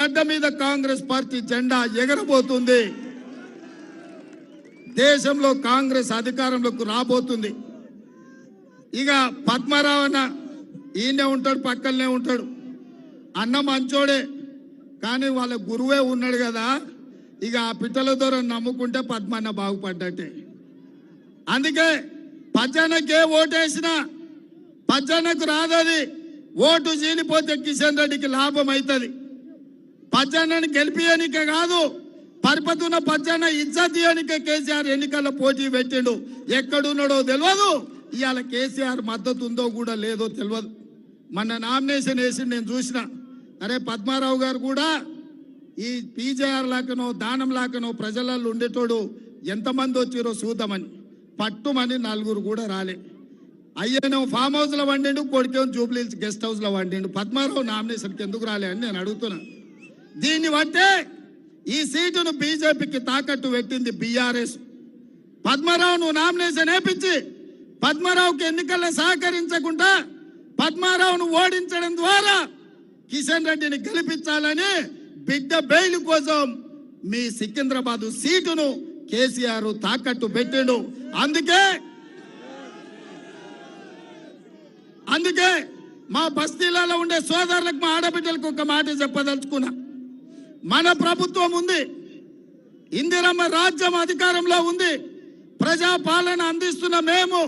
గడ్డ మీద కాంగ్రెస్ పార్టీ జెండా ఎగరబోతుంది. దేశంలో కాంగ్రెస్ అధికారంలోకి రాబోతుంది. ఇక పద్మరావు అన్న ఈయనే ఉంటాడు, పక్కనే ఉంటాడు. అన్న మంచోడే, కానీ వాళ్ళ గురువే ఉన్నాడు కదా. ఇక ఆ పిట్టల ద్వారా నమ్ముకుంటే పద్మన్న బాగుపడ్డట్టే. అందుకే పజ్జన్నకే ఓటేసినా పజ్జన్నకు రాదది. ఓటు చీలిపోతే కిషన్ రెడ్డికి లాభం అవుతుంది. పజ్జన్నని గెలిపియనికే కాదు, పరిపతున్న పజ్జన్న ఇజ్జత్ ఇయనికే కేసీఆర్ ఎన్నికల్లో పోటీ పెట్టిండు. ఎక్కడున్నాడో తెలియదు, ఇవాళ కేసీఆర్ మద్దతు ఉందో కూడా లేదో తెలియదు. మొన్న నామినేషన్ వేసి నేను చూసిన, అరే పద్మారావు గారు కూడా ఈ పీజేఆర్ లాకనో దానం లాకనో ప్రజలలో ఉండేటోడు ఎంతమంది వచ్చిరో చూద్దామని పట్టుమని నలుగురు కూడా రాలే. అయ్యేనో ఫామ్ హౌస్లో వండిండు, కొడుకేమో జూబ్లీహిల్స్ గెస్ట్ హౌస్లో వండిండు. పద్మారావు నామినేషన్కి ఎందుకు రాలే అని నేను అడుగుతున్నా. దీన్ని బట్టే ఈ సీటును బీజేపీకి తాకట్టు పెట్టింది బీఆర్ఎస్. పద్మారావును నామినేషన్ వేపించి పద్మారావుకి ఎన్నికల్లో సహకరించకుండా పద్మారావును ఓడించడం ద్వారా కిషన్ రెడ్డిని గెలిపించాలని బిడ్డ బెయిల్ కోసం మీ సికింద్రాబాద్ సీటును కేసీఆర్ తాకట్టు పెట్టిండు. అందుకే మా బస్తీలలో ఉండే సోదరులకు, మా ఆడబిడ్డలకు ఒక మాట చెప్పదలుచుకున్నా. మన ప్రభుత్వం ఉంది, ఇందిరమ్మ రాజ్యం అధికారంలో ఉంది, ప్రజాపాలన అందిస్తున్న మేము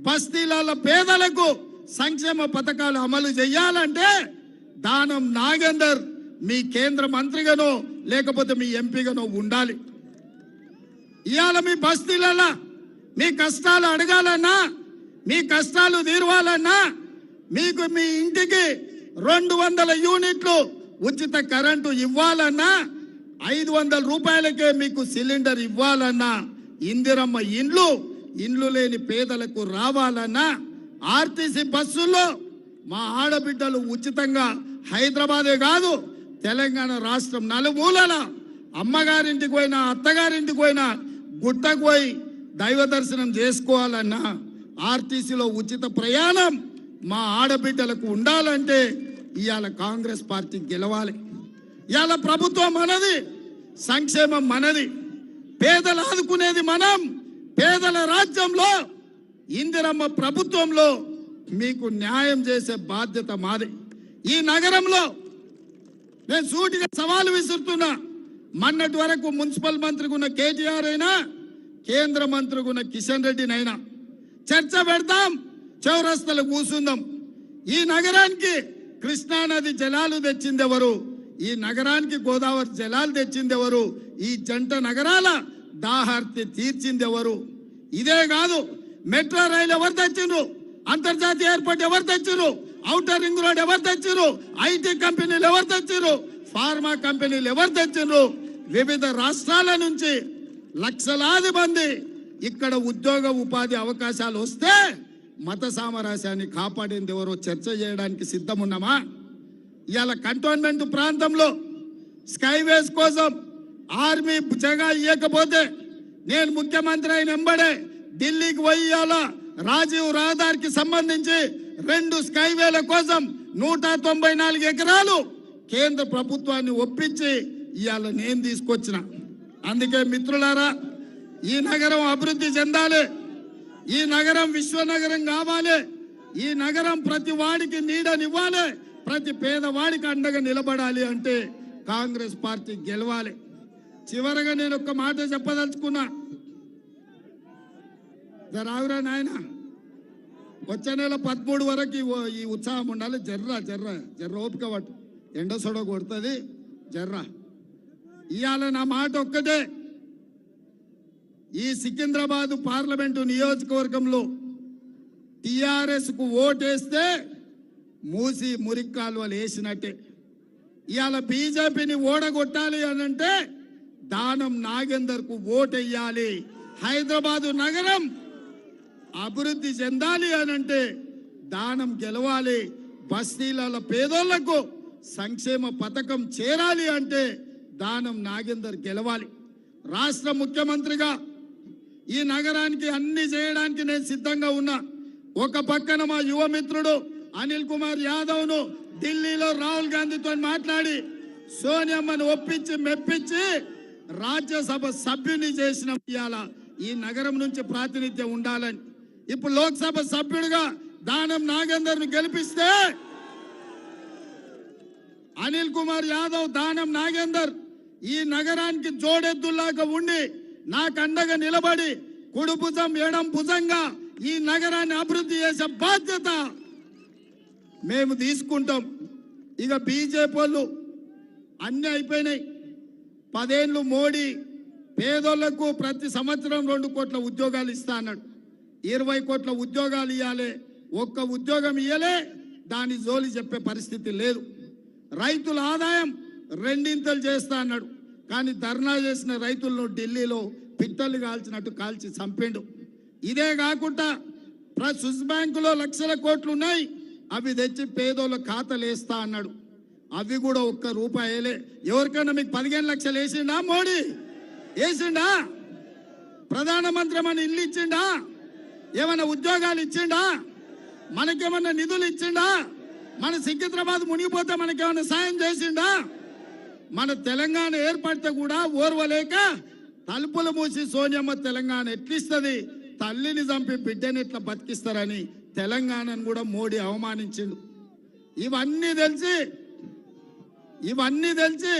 బస్తీల పేదలకు సంక్షేమ పథకాలు అమలు చేయాలంటే దానం నాగేందర్ మీ కేంద్ర మంత్రిగానో లేకపోతే మీ ఎంపీగానో ఉండాలి. ఇవాళ మీ బస్తీలలో మీ కష్టాలు అడగాలన్నా, మీ కష్టాలు తీరవాలన్నా, మీకు మీ ఇంటికి 200 యూనిట్లు ఉచిత కరెంటు ఇవ్వాలన్నా, 500 రూపాయలకే మీకు సిలిండర్ ఇవ్వాలన్నా, ఇందిరమ్మ ఇండ్లు లేని పేదలకు రావాలన్నా, ఆర్టీసీ బస్సుల్లో మా ఆడబిడ్డలు ఉచితంగా హైదరాబాదే కాదు తెలంగాణ రాష్ట్రం నలుమూలల అమ్మగారింటికి పోయినా అత్తగారింటికి పోయినా గుట్టకు పోయి దైవ దర్శనం చేసుకోవాలన్నా, ఆర్టీసీలో ఉచిత ప్రయాణం మా ఆడబిడ్డలకు ఉండాలంటే ఇవాళ కాంగ్రెస్ పార్టీ గెలవాలి. ఇవాళ ప్రభుత్వం మనది, సంక్షేమం మనది, పేదలు ఆదుకునేది మనం. పేదల రాజ్యంలో ఇందిరమ్మ ప్రభుత్వంలో మీకు న్యాయం చేసే బాధ్యత మాది. ఈ నగరంలో నేను సూటిగా సవాలు విసురుతున్నా. మొన్నటి వరకు మున్సిపల్ మంత్రిగా ఉన్న కేటీఆర్ అయినా, కేంద్ర మంత్రిగా ఉన్న కిషన్ రెడ్డినైనా చర్చ పెడతాం, చౌరస్తలు కూర్చుందాం. ఈ నగరానికి కృష్ణానది జలాలు తెచ్చింది ఎవరు? ఈ నగరానికి గోదావరి జలాలు తెచ్చింది ఎవరు? ఈ జంట నగరాల దాహార్తి తీర్చింది ఎవరు? ఇదే కాదు, మెట్రో రైలు ఎవరు తెచ్చిండ్రు? అంతర్జాతీయ ఎయిర్పోర్ట్ ఎవరు తెచ్చిండ్రు? ఔటర్ రింగ్ రోడ్ ఎవరు తెచ్చిండ్రు? ఐటీ కంపెనీలు ఎవరు తెచ్చిండ్రు? ఫార్మా కంపెనీలు ఎవరు తెచ్చిండ్రు? వివిధ రాష్ట్రాల నుంచి లక్షలాది మంది ఇక్కడ ఉద్యోగ ఉపాధి అవకాశాలు వస్తే మత సామరస్యాన్ని కాపాడేది ఎవరో చర్చ చేయడానికి సిద్ధం ఉన్నామా? ఇవాళ కంటోన్మెంట్ ప్రాంతంలో స్కైవేస్ కోసం ఆర్మీ జగా ఇవ్వకపోతే నేను ముఖ్యమంత్రి అయిన వెంబడే ఢిల్లీకి పోయి ఇవాళ రాజీవ్ రహదారికి సంబంధించి 2 స్కైవేల కోసం 194 ఎకరాలు కేంద్ర ప్రభుత్వాన్ని ఒప్పించి ఇవాళ నేను తీసుకొచ్చిన. అందుకే మిత్రులారా, ఈ నగరం అభివృద్ధి చెందాలి, ఈ నగరం విశ్వనగరం కావాలి, ఈ నగరం ప్రతి వాడికి నీడనివ్వాలి, ప్రతి పేదవాడికి అండగా నిలబడాలి అంటే కాంగ్రెస్ పార్టీ గెలవాలి. చివరగా నేను ఒక్క మాట చెప్పదలుచుకున్నా. రావురా నాయన, వచ్చే నెల 13 వరకు ఈ ఉత్సాహం ఉండాలి. జర్ర ఓపిక పట్టు, ఎండ సొడ కొడుతుంది జర్ర. ఇవాళ నా మాట ఒక్కటే, ఈ సికింద్రాబాద్ పార్లమెంటు నియోజకవర్గంలో టిఆర్ఎస్ కు ఓటేస్తే మూసి మురిక్కాలువలు వేసినట్టే. ఇవాళ బీజేపీని ఓడగొట్టాలి అనంటే దానం నాగేందర్ కు ఓటెయ్యాలి. హైదరాబాదు నగరం అభివృద్ధి చెందాలి అనంటే దానం గెలవాలి. బస్తీల పేదోళ్లకు సంక్షేమ పథకం చేరాలి అంటే దానం నాగేందర్ గెలవాలి. రాష్ట్ర ముఖ్యమంత్రిగా ఈ నగరానికి అన్ని చేయడానికి నేను సిద్ధంగా ఉన్నా. ఒక పక్కన మా యువ మిత్రుడు అనిల్ కుమార్ యాదవ్ ను ఢిల్లీలో రాహుల్ గాంధీతో మాట్లాడి సోనియమ్మను ఒప్పించి మెప్పించి రాజ్యసభ సభ్యుని చేసిన ఇవాళ ఈ నగరం నుంచి ప్రాతినిధ్యం ఉండాలని. ఇప్పుడు లోక్సభ సభ్యుడిగా దానం నాగేందర్ను గెలిపిస్తే అనిల్ కుమార్ యాదవ్, దానం నాగేందర్ ఈ నగరానికి జోడెద్దులాగా ఉండి నాకు అండగా నిలబడి కుడి భుజం ఎడం భుజంగా ఈ నగరాన్ని అభివృద్ధి చేసే బాధ్యత మేము తీసుకుంటాం. ఇక బీజేపీ వాళ్ళు అన్నీ అయిపోయినాయి. 10 ఏళ్ళు మోడీ పేదోళ్లకు ప్రతి సంవత్సరం 2 కోట్ల ఉద్యోగాలు ఇస్తా అన్నాడు. 20 కోట్ల ఉద్యోగాలు ఇవ్వాలి, ఒక్క ఉద్యోగం ఇవ్వలే. దాని జోలి చెప్పే పరిస్థితి లేదు. రైతుల ఆదాయం 2 చేస్తా అన్నాడు. కానీ ధర్నా చేసిన రైతులను ఢిల్లీలో పిట్టలు కాల్చినట్టు కాల్చి చంపిండు. ఇదే కాకుండా స్విస్ బ్యాంకులో లక్షల కోట్లు ఉన్నాయి, అవి తెచ్చి పేదోళ్ళ ఖాతాలు వేస్తా అన్నాడు. అవి కూడా ఒక్క రూపాయలే. ఎవరికైనా మీకు 15 లక్షలు వేసిండా మోడీ? వేసిండా? ప్రధానమంత్రి మన ఇల్లు ఇచ్చిండా? ఏమైనా ఉద్యోగాలు ఇచ్చిండా? మనకేమన్నా నిధులు ఇచ్చిండా? మన సికింద్రాబాద్ మునిగిపోతే మనకేమైనా సాయం చేసిండా? మన తెలంగాణ ఏర్పడితే కూడా ఓర్వలేక తలుపులు మూసి సోనియమ్మ తెలంగాణ ఎట్లిస్తుంది, తల్లిని చంపి బిడ్డని ఎట్లా బతికిస్తారని తెలంగాణను కూడా మోడీ అవమానించిండు. ఇవన్నీ తెలిసి